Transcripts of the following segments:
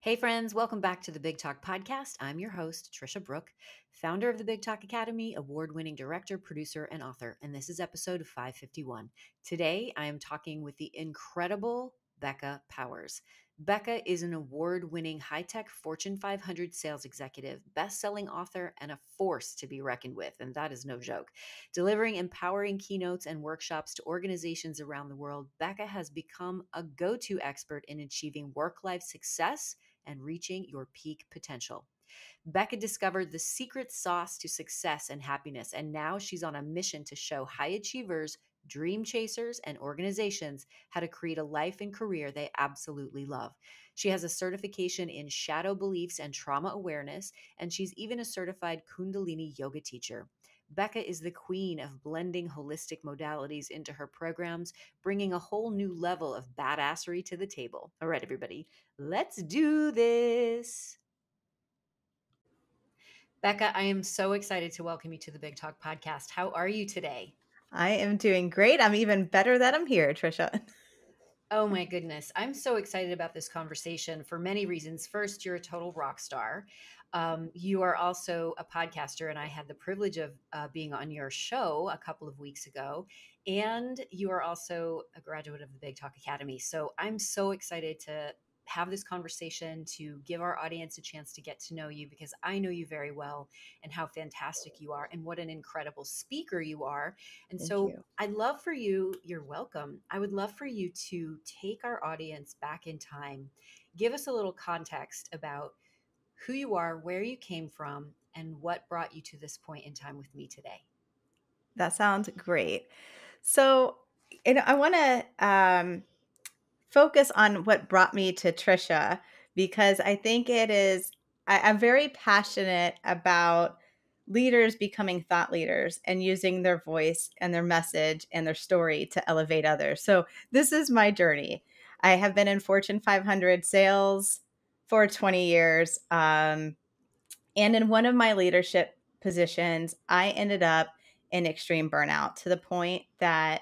Hey, friends, welcome back to the Big Talk Podcast. I'm your host, Tricia Brouk, founder of the Big Talk Academy, award winning director, producer, and author. And this is episode 551. Today, I am talking with the incredible Becca Powers. Becca is an award winning high tech Fortune 500 sales executive, best selling author, and a force to be reckoned with. And that is no joke. Delivering empowering keynotes and workshops to organizations around the world, Becca has become a go to expert in achieving work life success and reaching your peak potential. Becca discovered the secret sauce to success and happiness, and now she's on a mission to show high achievers, dream chasers, and organizations how to create a life and career they absolutely love. She has a certification in shadow beliefs and trauma awareness, and she's even a certified Kundalini yoga teacher. Becca is the queen of blending holistic modalities into her programs, bringing a whole new level of badassery to the table. All right, everybody, let's do this. Becca, I am so excited to welcome you to the Big Talk podcast. How are you today? I am doing great. I'm even better that I'm here, Tricia. Oh my goodness. I'm so excited about this conversation for many reasons. First, you're a total rock star. You are also a podcaster, and I had the privilege of being on your show a couple of weeks ago. And you are also a graduate of the Big Talk Academy. So I'm so excited to have this conversation, to give our audience a chance to get to know you, because I know you very well and how fantastic you are and what an incredible speaker you are. And Thank so you. I'd love for you, you're welcome. I would love for you to take our audience back in time. Give us a little context about who you are, where you came from, and what brought you to this point in time with me today. That sounds great. So, I want to focus on what brought me to Tricia because I think I'm very passionate about leaders becoming thought leaders and using their voice and their message and their story to elevate others. So, this is my journey. I have been in Fortune 500 sales for 20 years. And in one of my leadership positions, I ended up in extreme burnout to the point that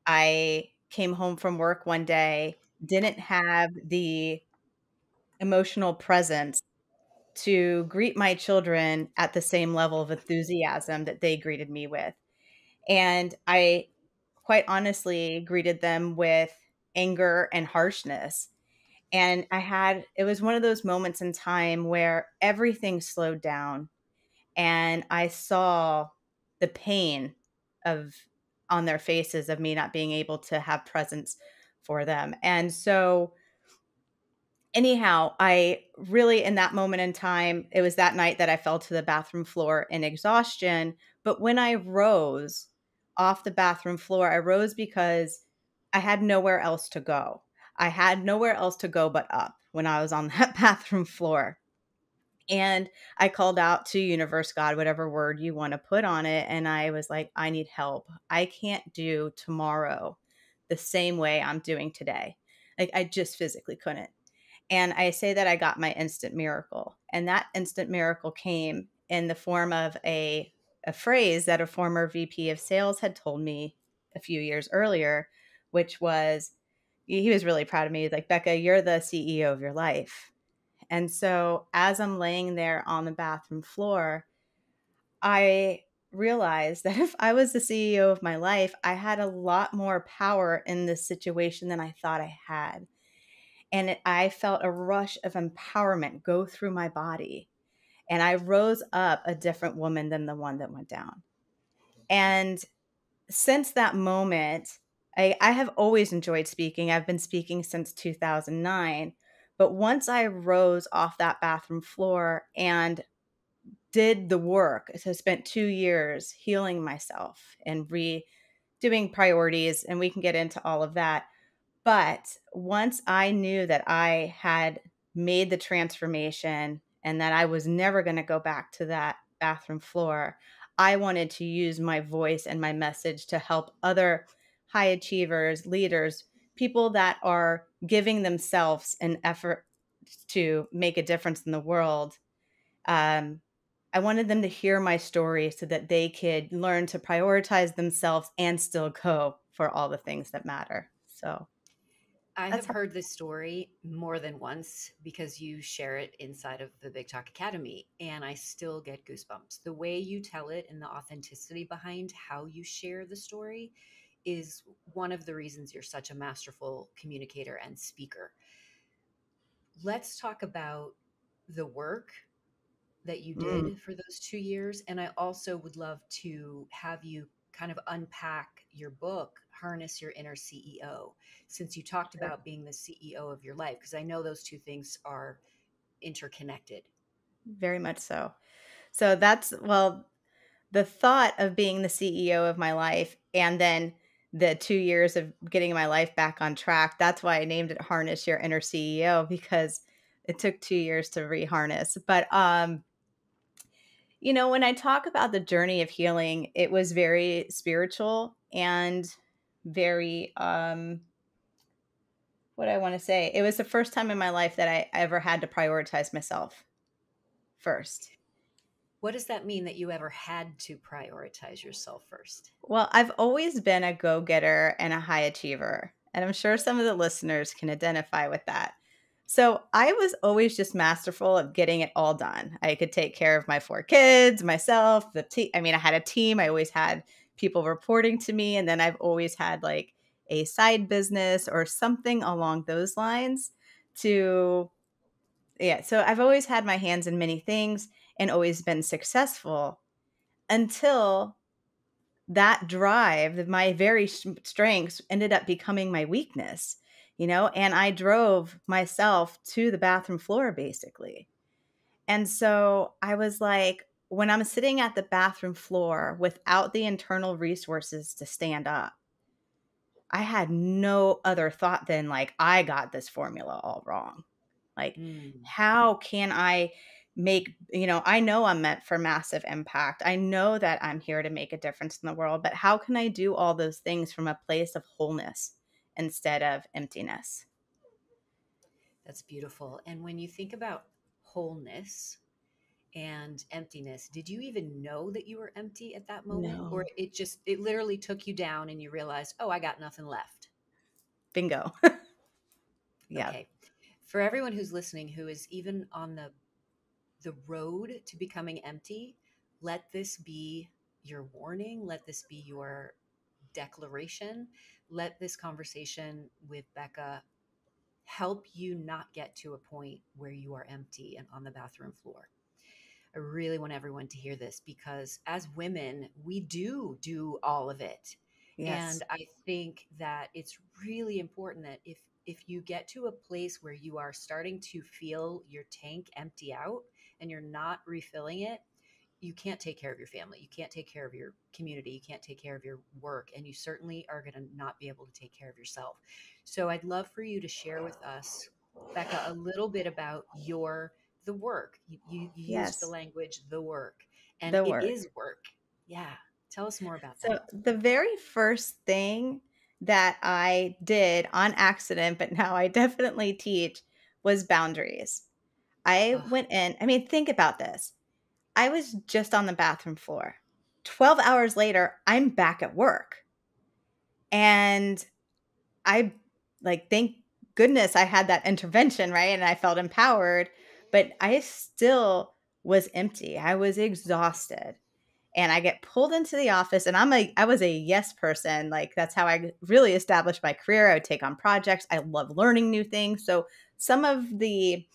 I came home from work one day, didn't have the emotional presence to greet my children at the same level of enthusiasm that they greeted me with. And I quite honestly greeted them with anger and harshness. And it was one of those moments in time where everything slowed down and I saw the pain of on their faces of me not being able to have presence for them. And so anyhow, I really in that moment in time, it was that night that I fell to the bathroom floor in exhaustion, but when I rose off the bathroom floor, I rose because I had nowhere else to go. I had nowhere else to go but up when I was on that bathroom floor. And I called out to universe, God, whatever word you want to put on it. And I was like, I need help. I can't do tomorrow the same way I'm doing today. Like I just physically couldn't. And I say that I got my instant miracle. And that instant miracle came in the form of a phrase that a former VP of sales had told me a few years earlier, which was, he was really proud of me. He's like, Becca, you're the CEO of your life. And so as I'm laying there on the bathroom floor, I realized that if I was the CEO of my life, I had a lot more power in this situation than I thought I had. And I felt a rush of empowerment go through my body. And I rose up a different woman than the one that went down. And since that moment, I have always enjoyed speaking. I've been speaking since 2009. But once I rose off that bathroom floor and did the work, so I spent 2 years healing myself and redoing priorities, and we can get into all of that. But once I knew that I had made the transformation and that I was never going to go back to that bathroom floor, I wanted to use my voice and my message to help other high achievers, leaders, people that are giving themselves an effort to make a difference in the world. Um, I wanted them to hear my story so that they could learn to prioritize themselves and still go for all the things that matter. So I have That's heard this story more than once because you share it inside of the Big Talk Academy, and I still get goosebumps. The way you tell it and the authenticity behind how you share the story is one of the reasons you're such a masterful communicator and speaker. Let's talk about the work that you mm, did for those 2 years. And I also would love to have you kind of unpack your book, Harness Your Inner CEO, since you talked sure. about being the CEO of your life, because I know those two things are interconnected. Very much so. So that's, well, the thought of being the CEO of my life and then the 2 years of getting my life back on track, that's why I named it Harness Your Inner CEO, because it took 2 years to reharness. But, when I talk about the journey of healing, it was very spiritual and very, what do I wanna say? It was the first time in my life that I ever had to prioritize myself first. What does that mean that you ever had to prioritize yourself first? Well, I've always been a go-getter and a high achiever, and I'm sure some of the listeners can identify with that. So I was always just masterful of getting it all done. I could take care of my 4 kids, myself, the team. I mean, I had a team. I always had people reporting to me, and then I've always had like a side business or something along those lines to yeah, so I've always had my hands in many things and always been successful until that drive, my very strengths ended up becoming my weakness, and I drove myself to the bathroom floor basically. And so I was like, when I'm sitting at the bathroom floor without the internal resources to stand up, I had no other thought than like, I got this formula all wrong. Like, Mm, how can I I know I'm meant for massive impact. I know that I'm here to make a difference in the world, but how can I do all those things from a place of wholeness instead of emptiness? that's beautiful. And when you think about wholeness and emptiness, did you even know that you were empty at that moment? Or No. it literally took you down and you realized, oh, I got nothing left? Bingo. Yeah. Okay. For everyone who's listening who is even on the road to becoming empty, let this be your warning, let this be your declaration. Let this conversation with Becca help you not get to a point where you are empty and on the bathroom floor. I really want everyone to hear this because as women, we do all of it. Yes. And I think that it's really important that if you get to a place where you are starting to feel your tank empty out and you're not refilling it, you can't take care of your family. You can't take care of your community. You can't take care of your work. And you certainly are going to not be able to take care of yourself. So I'd love for you to share with us, Becca, a little bit about the work. You used the Yes. language, the work, and The it work. is work. Yeah. Tell us more about So that. the very first thing that I did on accident, but now I definitely teach, was boundaries. I Oh, went in, I mean, think about this. I was just on the bathroom floor. 12 hours later, I'm back at work. And I thank goodness I had that intervention, right? And I felt empowered, but I still was empty. I was exhausted. And I get pulled into the office and I was a yes person. Like that's how I really established my career. I would take on projects. I love learning new things. So some of the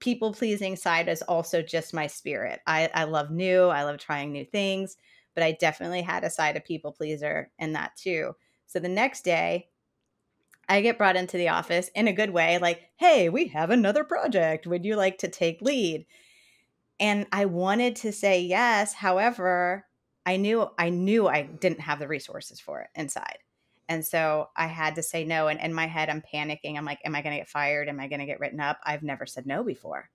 people pleasing side is also just my spirit. I love new. I love trying new things, but I definitely had a side of people pleaser in that too. So the next day I get brought into the office in a good way, like, hey, we have another project. Would you like to take lead? And I wanted to say yes. However, I knew I didn't have the resources for it inside. And so I had to say no. And in my head, I'm panicking. I'm like, am I going to get fired? Am I going to get written up? I've never said no before.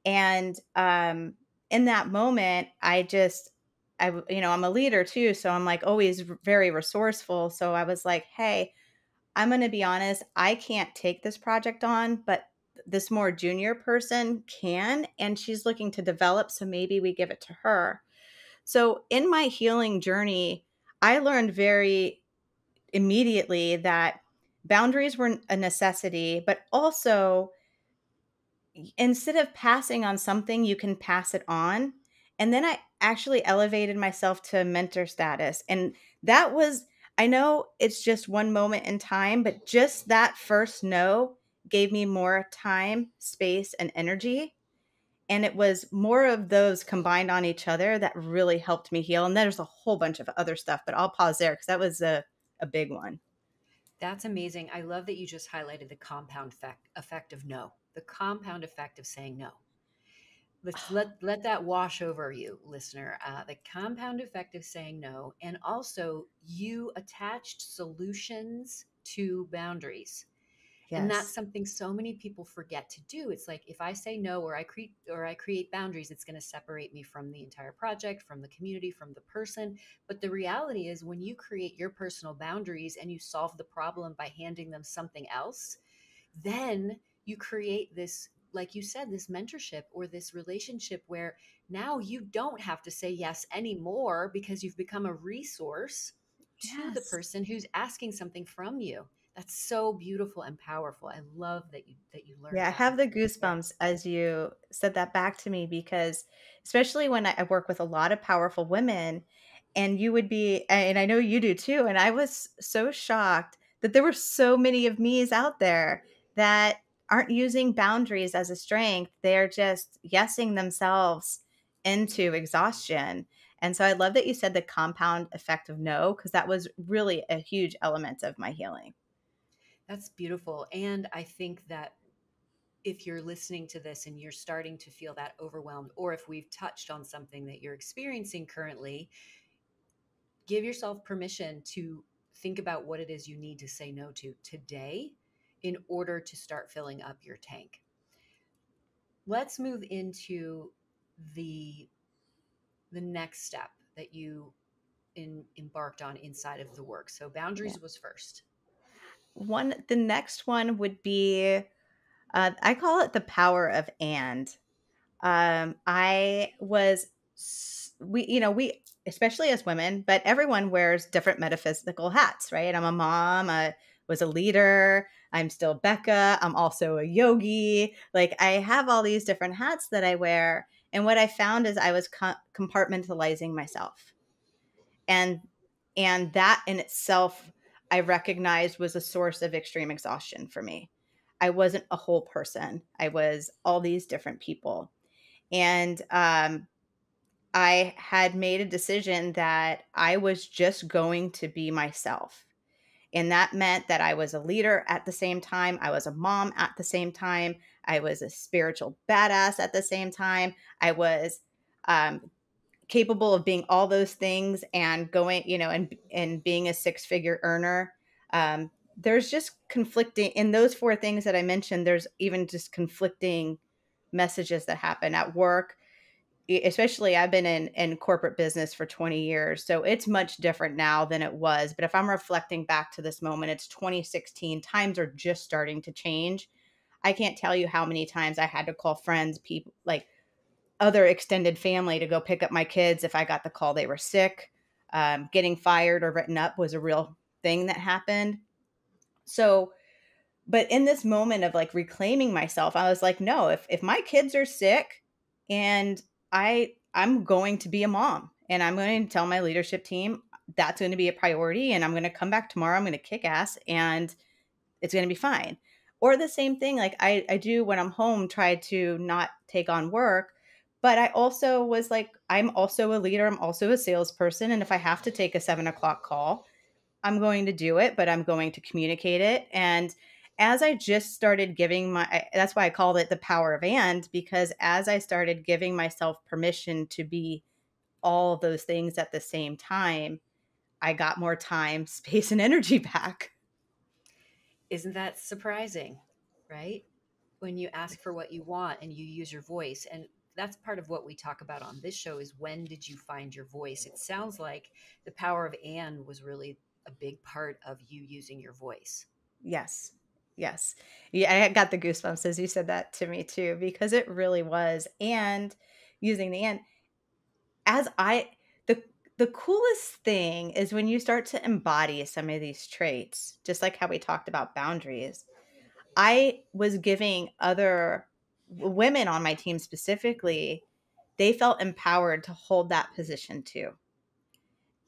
And in that moment, I'm a leader too. So I'm like always very resourceful. So I was like, hey, I'm going to be honest, I can't take this project on, but this more junior person can, and she's looking to develop. So maybe we give it to her. So in my healing journey, I learned very immediately that boundaries were a necessity, but also instead of passing on something, you can pass it on. And then I actually elevated myself to mentor status. And that was, I know it's just one moment in time, but just that first no gave me more time, space, and energy. And it was more of those combined on each other that really helped me heal. And there's a whole bunch of other stuff, but I'll pause there because that was a big one. That's amazing. I love that you just highlighted the compound effect of no, the compound effect of saying no. Let's let that wash over you, listener. The compound effect of saying no, and also you attached solutions to boundaries. And that's Yes. something so many people forget to do. It's like if I say no or I create boundaries, it's going to separate me from the entire project, from the community, from the person. But the reality is when you create your personal boundaries and you solve the problem by handing them something else, then you create this, like you said, this mentorship or this relationship where now you don't have to say yes anymore because you've become a resource to the Yes. person who's asking something from you. That's so beautiful and powerful. I love that you learned Yeah, I that and have the put that together. goosebumps as you said that back to me because especially when I work with a lot of powerful women and you would be and I know you do too, and I was so shocked that there were so many of me's out there that aren't using boundaries as a strength. They're just yesing themselves into exhaustion. And so I love that you said the compound effect of no, because that was really a huge element of my healing. That's beautiful. And I think that if you're listening to this and you're starting to feel that overwhelmed, or if we've touched on something that you're experiencing currently, give yourself permission to think about what it is you need to say no to today in order to start filling up your tank. Let's move into the the next step that you embarked on inside of the work. So Yeah. boundaries was first. The next one would be I call it the power of and. I was, we, especially as women, but everyone wears different metaphysical hats, right? I'm a mom, I was a leader, I'm still Becca, I'm also a yogi. Like I have all these different hats that I wear. And what I found is I was compartmentalizing myself. And that in itself I recognized was a source of extreme exhaustion for me. I wasn't a whole person. I was all these different people. And I had made a decision that I was just going to be myself. And that meant that I was a leader at the same time. I was a mom at the same time. I was a spiritual badass at the same time. I was capable of being all those things and going, and being a six-figure earner. There's just conflicting in those four things that I mentioned. There's even just conflicting messages that happen at work. Especially I've been in corporate business for 20 years, so it's much different now than it was. But if I'm reflecting back to this moment, it's 2016. Times are just starting to change. I can't tell you how many times I had to call friends, people like other extended family to go pick up my kids if I got the call they were sick. Getting fired or written up was a real thing that happened. So, but in this moment of like reclaiming myself, I was like, no, if my kids are sick and I'm going to be a mom and I'm going to tell my leadership team that's going to be a priority and I'm going to come back tomorrow, I'm going to kick ass and it's going to be fine. Or the same thing, like I do when I'm home, try to not take on work. But I also was like, I'm also a leader. I'm also a salesperson. And if I have to take a 7 o'clock call, I'm going to do it, but I'm going to communicate it. And as I just started giving that's why I called it the power of and, because as I started giving myself permission to be all those things at the same time, I got more time, space, and energy back. Isn't that surprising, right? When you ask for what you want and you use your voice. And that's part of what we talk about on this show is when did you find your voice? It sounds like the power of and was really a big part of you using your voice. Yes. Yes. Yeah, I got the goosebumps as you said that to me too, because it really was. And using the and as I the the coolest thing is when you start to embody some of these traits, just like how we talked about boundaries. I was giving other women on my team specifically, they felt empowered to hold that position too.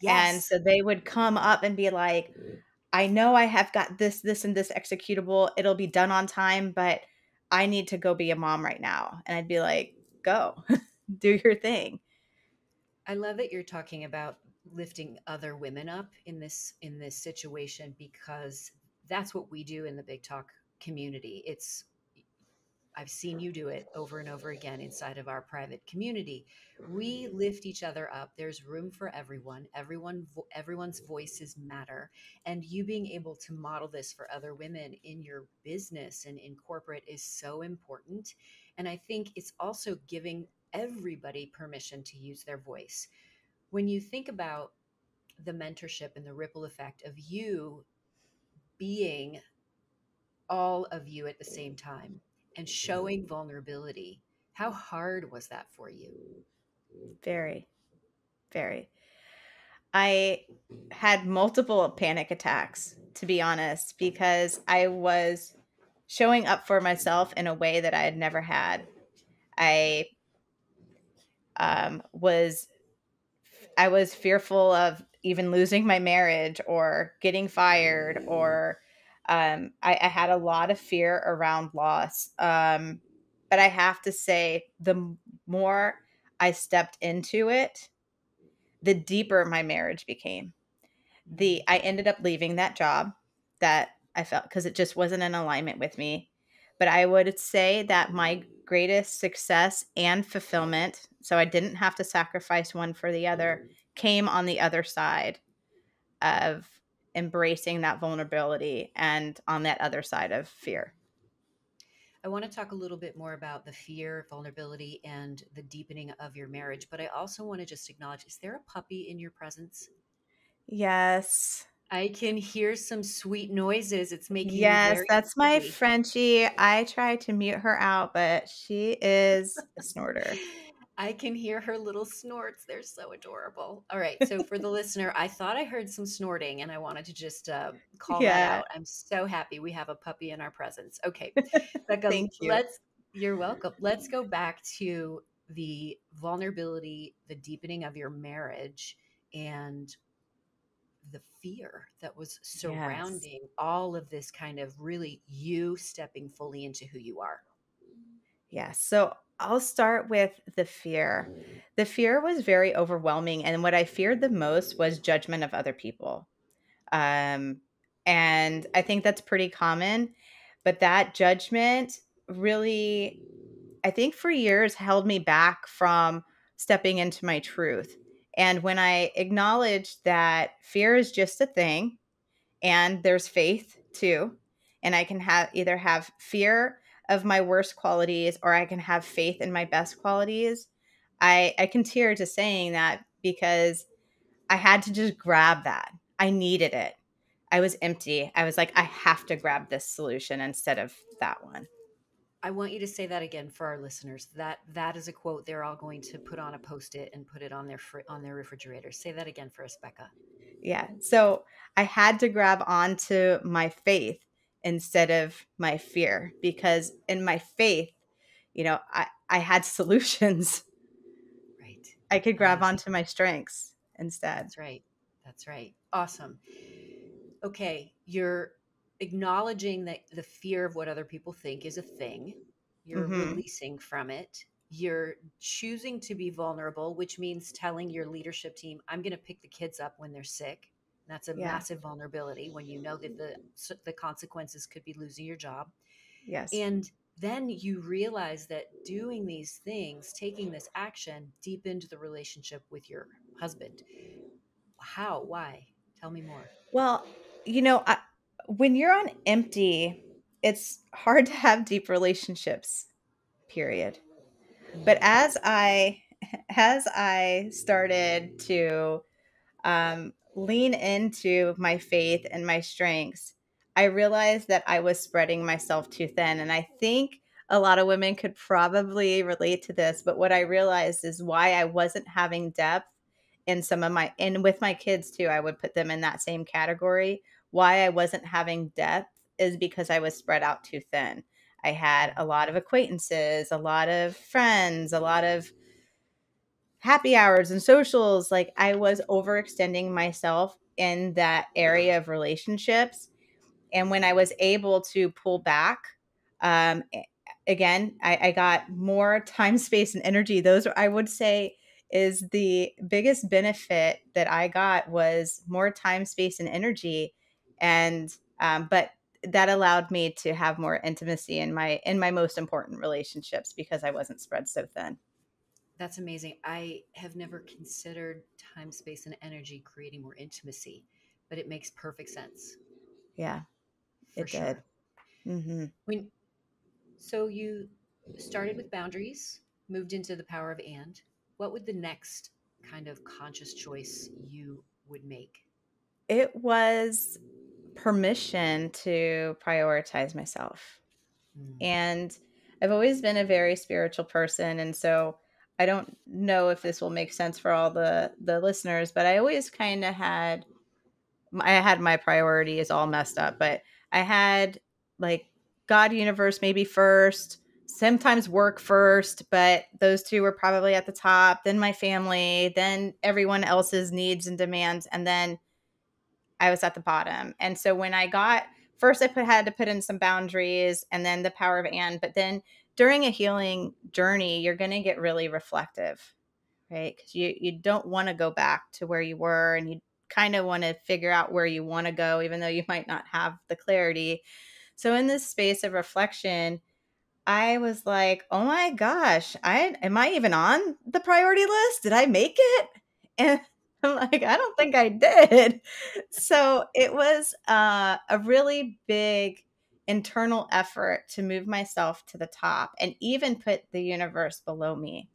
And Yes. so they would come up and be like, I know I have got this, and this executable. It'll be done on time, but I need to go be a mom right now. And I'd be like, go, do your thing. I love that you're talking about lifting other women up in this situation, because that's what we do in the Big Talk community. It's I've seen you do it over and over again inside of our private community. We lift each other up. There's room for everyone. Everyone's voices matter. And you being able to model this for other women in your business and in corporate is so important. And I think it's also giving everybody permission to use their voice. When you think about the mentorship and the ripple effect of you being all of you at the same time and showing vulnerability, how hard was that for you? Very, very. I had multiple panic attacks, to be honest, because I was showing up for myself in a way that I had never had. I was I was fearful of even losing my marriage or getting fired, or I had a lot of fear around loss. But I have to say, more I stepped into it, the deeper my marriage became. Mm. I ended up leaving that job that I felt, because it just wasn't in alignment with me. But I would say that my greatest success and fulfillment, so I didn't have to sacrifice one for the other, came on the other side of embracing that vulnerability and on that other side of fear. I want to talk a little bit more about the fear, vulnerability, and the deepening of your marriage, but I also want to just acknowledge, is there a puppy in your presence? Yes. I can hear some sweet noises. It's making me Yes, very that's my happy. Frenchie. I tried to mute her out, but she is a snorter. I can hear her little snorts. They're so adorable. All right. So, for the listener, I thought I heard some snorting and I wanted to just call that Yeah. out. I'm so happy we have a puppy in our presence. Okay. Becca, Thank you. you're welcome. Let's go back to the vulnerability, the deepening of your marriage, and the fear that was Yes. surrounding all of this, kind of really you stepping fully into who you are. Yes. So I'll start with the fear. The fear was very overwhelming. And what I feared the most was judgment of other people. Um, and I think that's pretty common. But that judgment really, I think for years, held me back from stepping into my truth. And when I acknowledged that fear is just a thing, and there's faith too, and I can have fear of my worst qualities, or I can have faith in my best qualities. I can tear to saying that, because I had to just grab that. I needed it. I was empty. I was like, I have to grab this solution instead of that one. I want you to say that again for our listeners. That is a quote they're all going to put on a post-it and put it on on their refrigerator. Say that again for us, Becca. Yeah. So I had to grab onto my faith instead of my fear, because in my faith, I had solutions. Right. I could grab Amazing. onto my strengths instead. That's right. That's right. Awesome. Okay, you're acknowledging that the fear of what other people think is a thing. You're Mhm. releasing from it. You're choosing to be vulnerable, which means telling your leadership team, I'm going to pick the kids up when they're sick. That's a Yeah. massive vulnerability when you know that the consequences could be losing your job. Yes. And then you realize that doing these things, taking this action, deepened the relationship with your husband. How? Why? Tell me more. Well, when you're on empty, it's hard to have deep relationships, period. But Mm. as I started to lean into my faith and my strengths, I realized that I was spreading myself too thin. And I think a lot of women could probably relate to this. But what I realized is why I wasn't having depth in some of my, and with my kids too, I would put them in that same category. Why I wasn't having depth is because I was spread out too thin. I had a lot of acquaintances, a lot of friends, a lot of happy hours and socials. Like I was overextending myself in that area of relationships. And when I was able to pull back, um, again, I got more time, space, and energy. Those are, I would say, is the biggest benefit that I got was more time, space, and energy. And but that allowed me to have more intimacy in my most important relationships because I wasn't spread so thin. That's amazing. I have never considered time, space, and energy creating more intimacy, but it makes perfect sense Yeah, for it did. sure. Hmm. When so you started with boundaries, moved into the power of and. What would the next kind of conscious choice you would make? It was permission to prioritize myself. Mm, And I've always been a very spiritual person. And so I don't know if this will make sense for all the listeners, but I always kind of had, I had my priorities all messed up, but I had like God, universe maybe first, sometimes work first, but those two were probably at the top, then my family, then everyone else's needs and demands, and then I was at the bottom. And so when I got first, had to put in some boundaries, and then the power of and. But then during a healing journey, you're going to get really reflective, right? Because you don't want to go back to where you were, and you kind of want to figure out where you want to go, even though you might not have the clarity. So in this space of reflection, I was like, "Oh my gosh, I am I even on the priority list? Did I make it?" And I'm like, "I don't think I did." So it was a really big internal effort to move myself to the top and even put the universe below me.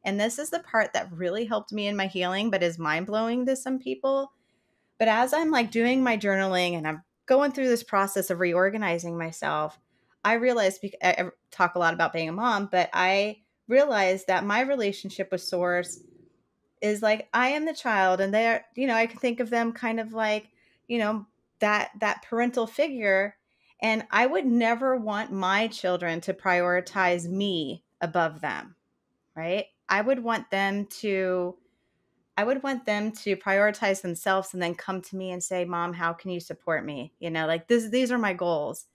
And this is the part that really helped me in my healing, but is mind blowing to some people. But as I'm like doing my journaling and I'm going through this process of reorganizing myself, I realized I talk a lot about being a mom, but I realized that my relationship with Source is like I am the child, and they're, I can think of them kind of like, that parental figure. And I would never want my children to prioritize me above them, right? I would want them to prioritize themselves and then come to me and say, "Mom, how can you support me?" Like these are my goals.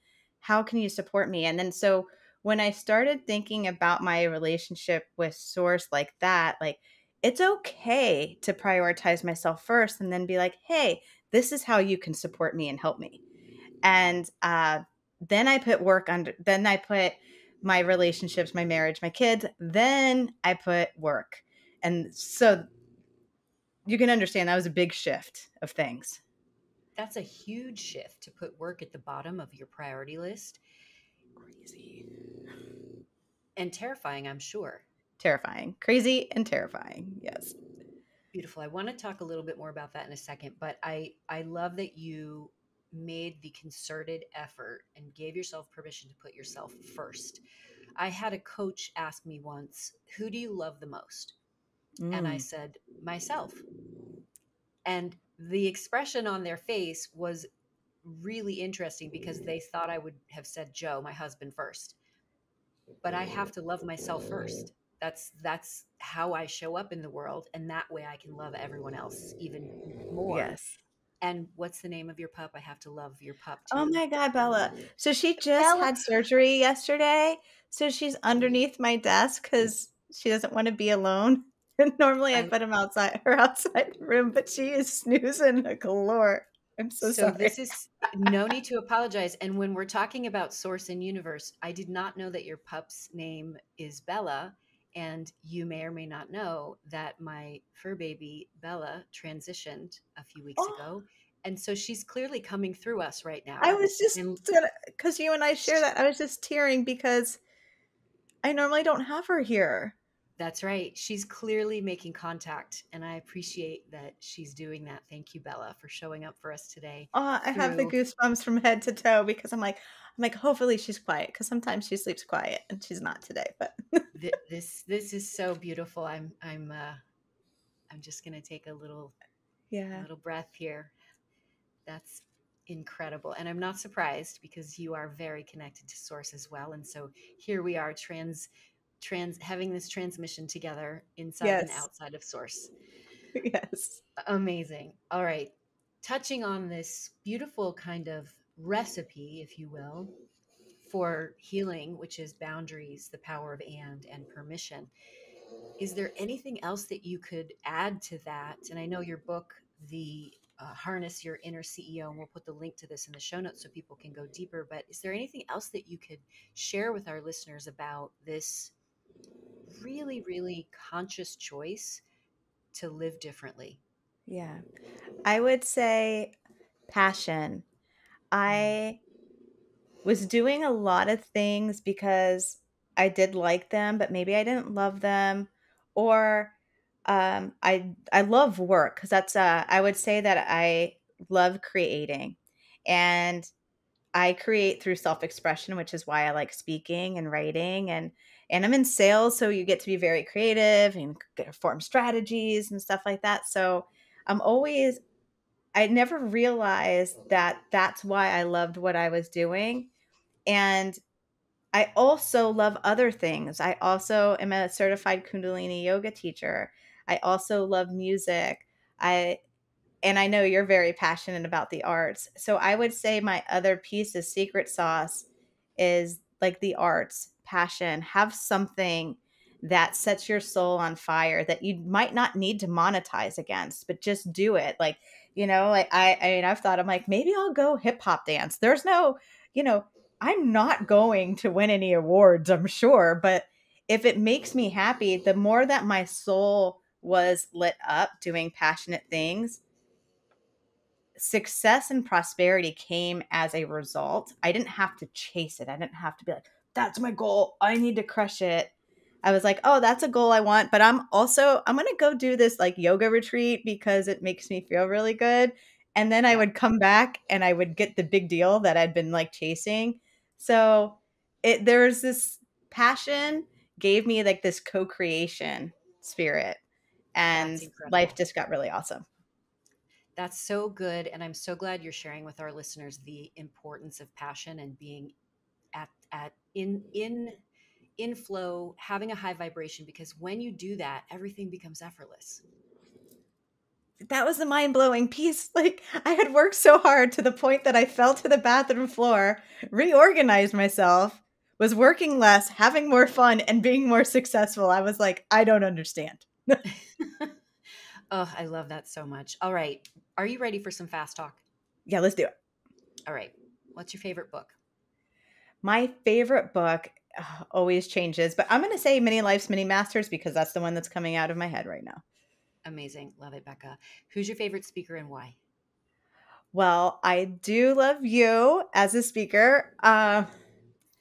How can you support me? And then so when I started thinking about my relationship with Source like that, like it's okay to prioritize myself first and then be like, "Hey, this is how you can support me and help me." And then I put then I put my relationships, my marriage, my kids, then I put work. And so you can understand that was a big shift of things. that's a huge shift to put work at the bottom of your priority list Crazy. and terrifying, I'm sure. Terrifying. Crazy and terrifying. Yes. Beautiful. I want to talk a little bit more about that in a second, but I love that you made the concerted effort and gave yourself permission to put yourself first. I had a coach ask me once, "Who do you love the most?" And I Mm. said, "Myself." And the expression on their face was really interesting because they thought I would have said Joe, my husband, first. But I have to love myself first. That's how I show up in the world, and that way I can love everyone else even more. Yes. And what's the name of your pup? I have to love your pup Oh too. my God, Bella. So she just Bella. had surgery yesterday. So she's underneath my desk because she doesn't want to be alone. And normally I I put him outside her outside the room, but she is snoozing galore. I'm so So sorry. this is no need to apologize. And when we're talking about source and universe, I did not know that your pup's name is Bella. And you may or may not know that my fur baby Bella transitioned a few weeks Oh, ago. And so she's clearly coming through us right I now. was just And gonna, because you and I share that. I was just tearing because I normally don't have her here. that's right. She's clearly making contact. And I appreciate that she's doing that. Thank you, Bella, for showing up for us today I have the through goosebumps from head to toe because I'm like, hopefully she's quiet because sometimes she sleeps quiet and she's not today. But this is so beautiful. I'm just going to take a Yeah. little breath here. That's incredible. And I'm not surprised because you are very connected to source as well. And so here we are trans having this transmission together inside and Yes. outside of source. Yes. Amazing. All right. Touching on this beautiful kind of recipe, if you will, for healing, which is boundaries, the power of and permission. Is there anything else that you could add to that? And I know your book, the Harness Your Inner CEO, and we'll put the link to this in the show notes so people can go deeper. But is there anything else that you could share with our listeners about this really, really conscious choice to live differently? Yeah. I would say passion. Mm, I was doing a lot of things because I did like them, but maybe I didn't love them. Or I love work because that's I would say that I love creating. And I create through self-expression, which is why I like speaking and writing, and I'm in sales, so you get to be very creative and form strategies and stuff like that. So I'm always I never realized that that's why I loved what I was doing. And I also love other things. I also am a certified Kundalini yoga teacher. I also love music. I and I know you're very passionate about the arts. So I would say my other piece of secret sauce is like the arts, passion. Have something that sets your soul on fire that you might not need to monetize against, but just do it. Like, like I mean, I've thought I'm like, maybe I'll go hip hop dance. There's no, you know, I'm not going to win any awards, I'm sure, but if it makes me happy, the more that my soul was lit up doing passionate things, success and prosperity came as a result. I didn't have to chase it. I didn't have to be like, that's my goal. I need to crush it. I was like, oh, that's a goal I want, but I'm going to go do this like yoga retreat because it makes me feel really good. And then I yeah, would come back and I would get the big deal that I'd been like chasing. So there was this passion gave me like this co-creation spirit, and that's life incredible. just got really awesome. That's so good. And I'm so glad you're sharing with our listeners the importance of passion and being at in flow, having a high vibration, because when you do that, everything becomes effortless. That was the mind-blowing piece. Like, I had worked so hard to the point that I fell to the bathroom floor, reorganized myself, was working less, having more fun, and being more successful. I was like, I don't understand. Oh, I love that so much. All right. Are you ready for some fast talk? Yeah, let's do it. All right. What's your favorite book? My favorite book always changes, but I'm going to say Many Life's Many Masters because that's the one that's coming out of my head right now. Amazing. Love it, Becca. Who's your favorite speaker and why? Well, I do love you as a speaker. I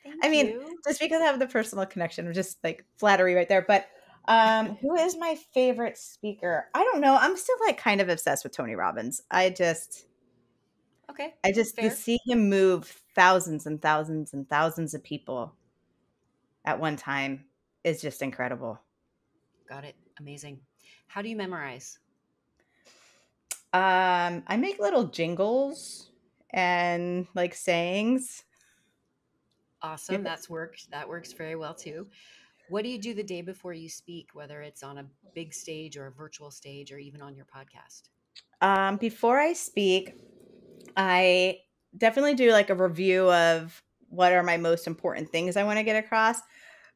Thank mean, you. just because I have the personal connection, just like flattery right there. But who is my favorite speaker? I don't know. I'm still like kind of obsessed with Tony Robbins. Okay. I just to Fair. see him move thousands and thousands and thousands of people at one time is just incredible. Got it. Amazing. How do you memorize? I make little jingles and like sayings. Awesome. That works very well too. What do you do the day before you speak, whether it's on a big stage or a virtual stage or even on your podcast? Before I speak, I definitely do like a review of what are my most important things I want to get across.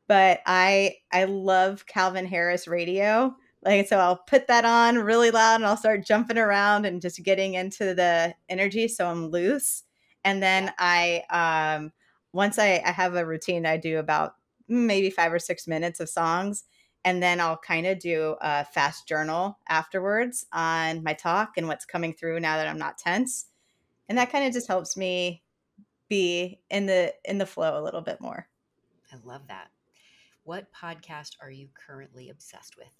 But I love Calvin Harris radio. Like, so I'll put that on really loud and I'll start jumping around and just getting into the energy so I'm loose. And Yeah. then once I have a routine, I do about maybe 5 or 6 minutes of songs. And then I'll kind of do a fast journal afterwards on my talk and what's coming through now that I'm not tense. And that kind of just helps me be in the flow a little bit more. I love that. What podcast are you currently obsessed with?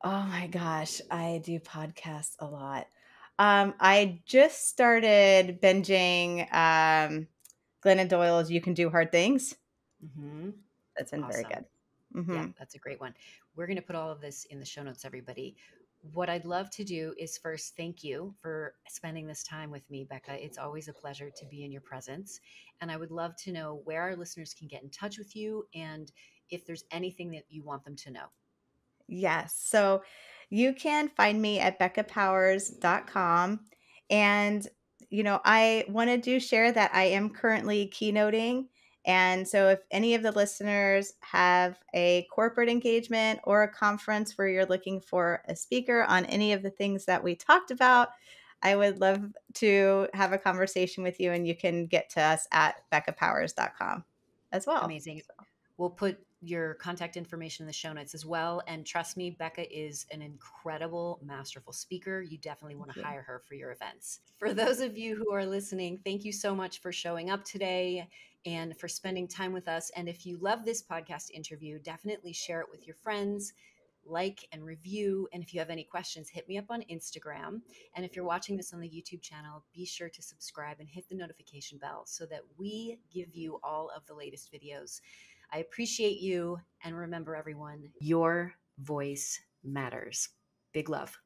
Oh my gosh, I do podcasts a lot. I just started binging Glennon Doyle's "You Can Do Hard Things." Hmm. That's been very Awesome. good. Yeah, Mhm. that's a great one. We're going to put all of this in the show notes, everybody. What I'd love to do is first thank you for spending this time with me, Becca. It's always a pleasure to be in your presence. And I would love to know where our listeners can get in touch with you and if there's anything that you want them to know. Yes. So you can find me at beccapowers.com. And, I wanted to share that I am currently keynoting. And so if any of the listeners have a corporate engagement or a conference where you're looking for a speaker on any of the things that we talked about, I would love to have a conversation with you, and you can get to us at beccapowers.com as well. Amazing. So We'll put your contact information in the show notes as well. And trust me, Becca is an incredible, masterful speaker. You definitely want thank to you. hire her for your events. For those of you who are listening, thank you so much for showing up today and for spending time with us. And if you love this podcast interview, definitely share it with your friends, like and review. And if you have any questions, hit me up on Instagram. And if you're watching this on the YouTube channel, be sure to subscribe and hit the notification bell so that we give you all of the latest videos. I appreciate you. And remember, everyone, your voice matters. Big love.